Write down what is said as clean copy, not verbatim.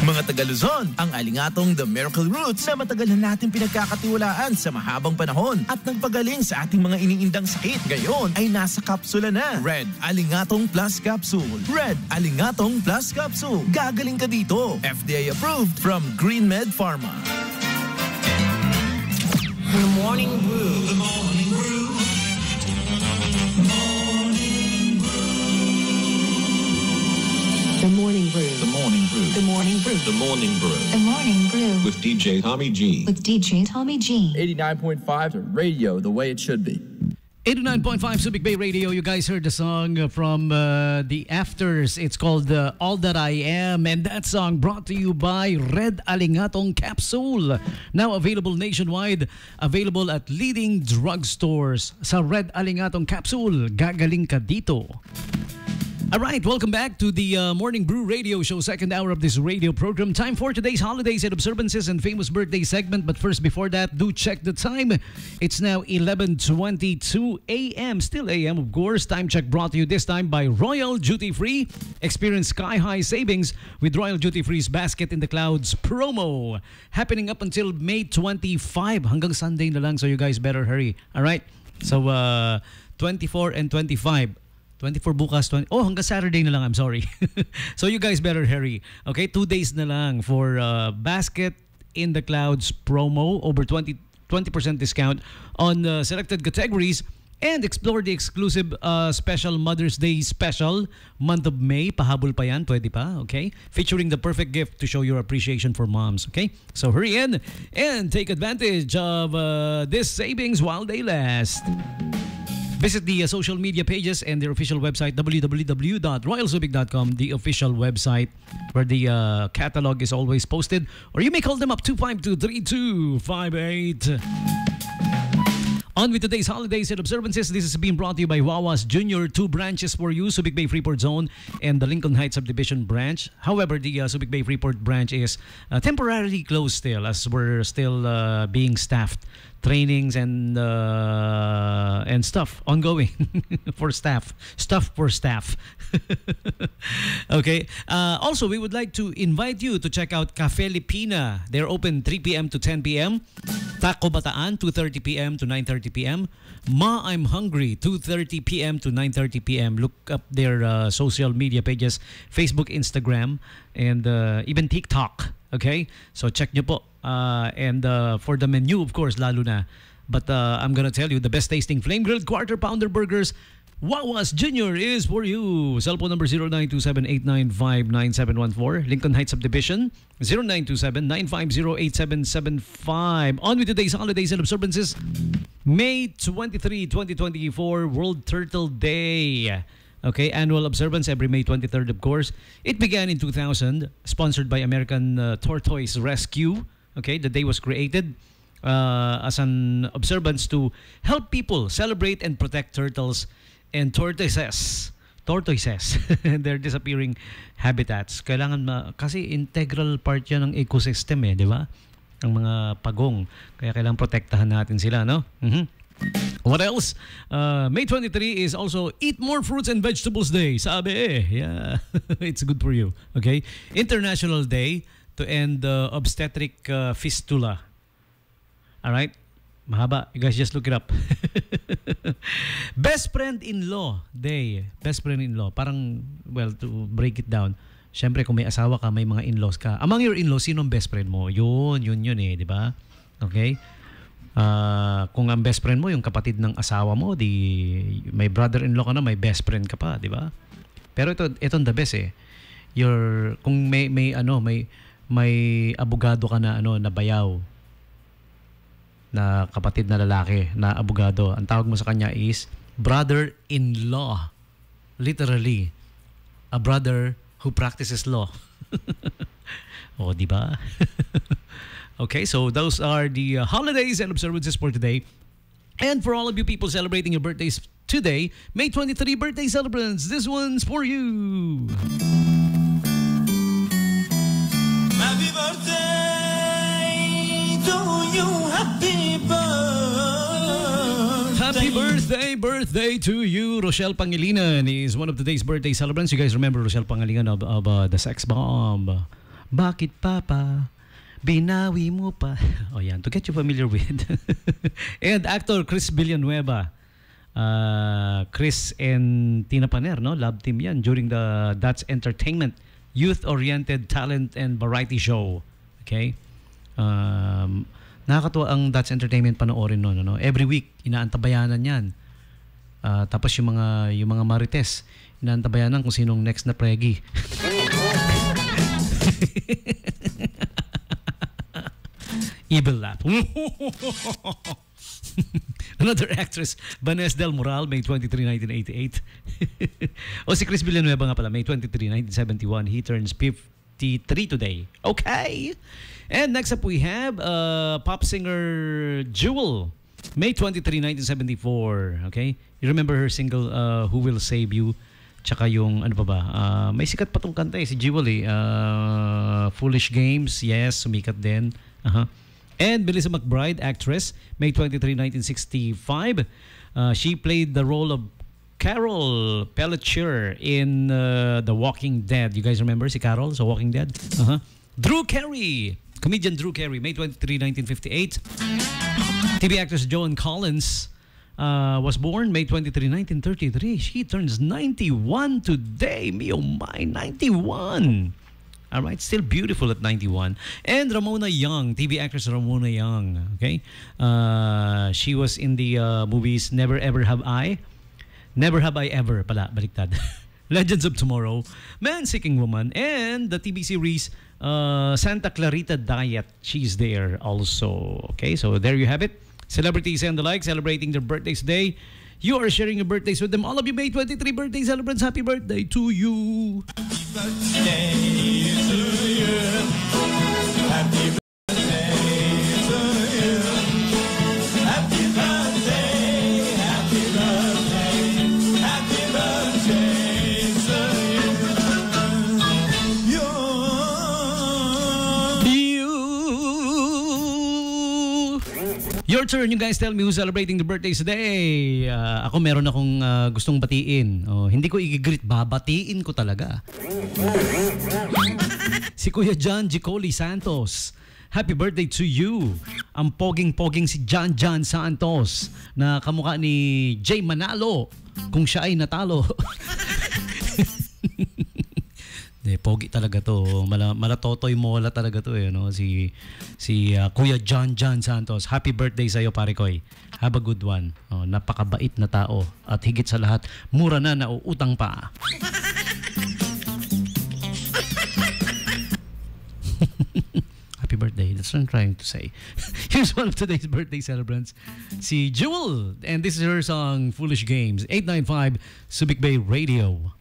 Mga Taga-Luzon, ang Alingatong The Miracle Roots na matagal na natin pinagkakatiwalaan sa mahabang panahon at nagpagaling sa ating mga iniindang sakit. Ngayon ay nasa kapsula na. Red Alingatong Plus Capsule. Red Alingatong Plus Capsule. Gagaling ka dito. FDA approved from GreenMed Pharma. The Morning Brew. The Morning Brew. The Morning Brew. The Morning Brew. The Morning Brew. The Morning Brew. The Morning Brew. With DJ Tommy G. With DJ Tommy G. 89.5 radio, the way it should be. 89.5 Subic Bay Radio. You guys heard the song from the Afters. It's called All That I Am. And that song brought to you by Red Alingatong Capsule. Now available nationwide. Available at leading drugstores. Sa Red Alingatong Capsule, gagaling ka dito. Alright, welcome back to the Morning Brew Radio Show, second hour of this radio program. Time for today's holidays and observances and famous birthday segment. But first, before that, do check the time. It's now 11:22 a.m. Still a.m., of course. Time check brought to you this time by Royal Duty Free. Experience sky-high savings with Royal Duty Free's Basket in the Clouds promo. Happening up until May 25. Hanggang Sunday na lang, so you guys better hurry. Alright? So, 24 and 25. 24 bukas, hanggang Saturday na lang, I'm sorry. So you guys better hurry. Okay, 2 days na lang for Basket in the Clouds promo. Over 20% discount on selected categories. And explore the exclusive special Mother's Day special month of May. Pahabol pa yan, pwede pa, okay? Featuring the perfect gift to show your appreciation for moms, okay? So hurry in and take advantage of this savings while they last. Visit the social media pages and their official website, www.royalsubic.com, the official website where the catalog is always posted. Or you may call them up 252-3258. On with today's holidays and observances. This is being brought to you by Wawas Junior. 2 branches for you, Subic Bay Freeport Zone and the Lincoln Heights Subdivision branch. However, the Subic Bay Freeport branch is temporarily closed still as we're still being staffed. Trainings and stuff ongoing for staff. Stuff for staff. Okay. Also, we would like to invite you to check out Cafe Lipina. They're open 3 p.m. to 10 p.m. Taco Bataan, 2:30 p.m. to 9:30 p.m. Ma, I'm Hungry, 2:30 p.m. to 9:30 p.m. Look up their social media pages, Facebook, Instagram, and even TikTok. Okay? So check nyo po. And for the menu, of course, lalo na. But I'm gonna tell you, the best tasting flame grilled quarter pounder burgers, Wawas Junior is for you. Cellphone number 0927-895-9714. Lincoln Heights Subdivision, 0927-950-8775. On with today's holidays and observances. May 23, 2024, World Turtle Day. Okay, annual observance every May 23rd, of course. It began in 2000, sponsored by American Tortoise Rescue. Okay, the day was created as an observance to help people celebrate and protect turtles and tortoises and their disappearing habitats. Kailangan kasi integral part yan ng ecosystem di ba? Ang mga pagong. Kaya kailangan protektahan natin sila, no? What else? May 23 is also Eat More Fruits and Vegetables Day. Sabi yeah. It's good for you. Okay? International Day to end obstetric fistula. Alright? Mahaba. You guys just look it up. Best Friend-in-Law Day. Best Friend-in-Law. Parang, well, to break it down. Siyempre, kung may asawa ka, may mga in-laws ka. Among your in-laws, sino ang best friend mo? Yun di ba? Okay? Kung ang best friend mo, yung kapatid ng asawa mo, di may brother-in-law ka na, may best friend ka pa, di ba? Pero itong the best kung may abogado ka na na bayaw, na kapatid na lalaki na abogado, ang tawag mo sa kanya is brother-in-law. Literally, a brother who practices law. O, di ba? Okay, so those are the holidays and observances for today. And for all of you people celebrating your birthdays today, May 23 birthday celebrants, this one's for you. Happy birthday to you, happy birthday. Happy birthday to you. Rochelle Pangilinan is one of today's birthday celebrants. You guys remember Rochelle Pangilinan of the Sex Bomb. Bakit papa? Binawi mo pa. Oh yan, to get you familiar with. And actor Chris Villanueva. Chris and Tina Paner, no? Love team yan during the That's Entertainment youth-oriented talent and variety show. Okay? Nakakatuwa ang That's Entertainment panoorin no, no? Every week inaantabayanan yan. Tapos yung mga marites, inaantabayanan kung sinong next na pregi. Evil laugh. Another actress, Vanessa Del Moral, May 23, 1988. O si Chris Villanueva nga pala, May 23, 1971. He turns 53 today. Okay. And next up we have pop singer Jewel, May 23, 1974. Okay. You remember her single, Who Will Save You? Tsaka yung, ano pa ba? May sikat pa tong kanta si Jewel eh. Foolish Games, yes, sumikat din. And Melissa McBride, actress, May 23, 1965. She played the role of Carol Pelletier in The Walking Dead. You guys remember si Carol sa Walking Dead? Drew Carey, comedian Drew Carey, May 23, 1958. TV actress Joan Collins was born May 23, 1933. She turns 91 today. Me oh my, 91. All right, still beautiful at 91. And Ramona Young, TV actress Ramona Young. Okay, she was in the movies Never Ever Have I, Never Have I Ever, pala baliktad. Legends of Tomorrow, Man-Seeking Woman, and the TV series Santa Clarita Diet. She's there also. Okay, so there you have it. Celebrities and the like celebrating their birthdays today. You are sharing your birthdays with them. All of you May 23 birthday celebrants, happy birthday to you. Birthday to you. Happy birthday to you. Happy birthday, happy birthday, happy birthday to you. Your turn, you guys tell me who's celebrating the birthdays today. Ako meron akong gustong batiin. Hindi ko i-greet, babatiin ko talaga. Si Kuya John Gicoli Santos. Happy birthday to you. Ang poging-poging si John Santos na kamukha ni Jay Manalo kung siya ay natalo. Pogi talaga to. Malatotoy mola talaga to eh, no? Si Kuya John Santos. Happy birthday sa iyo, pare koy. Have a good one. Napakabait na tao at higit sa lahat, mura na nauutang pa. Happy birthday. That's what I'm trying to say. Here's one of today's birthday celebrants. Si Jewel. And this is her song, Foolish Games. 895 Subic Bay Radio.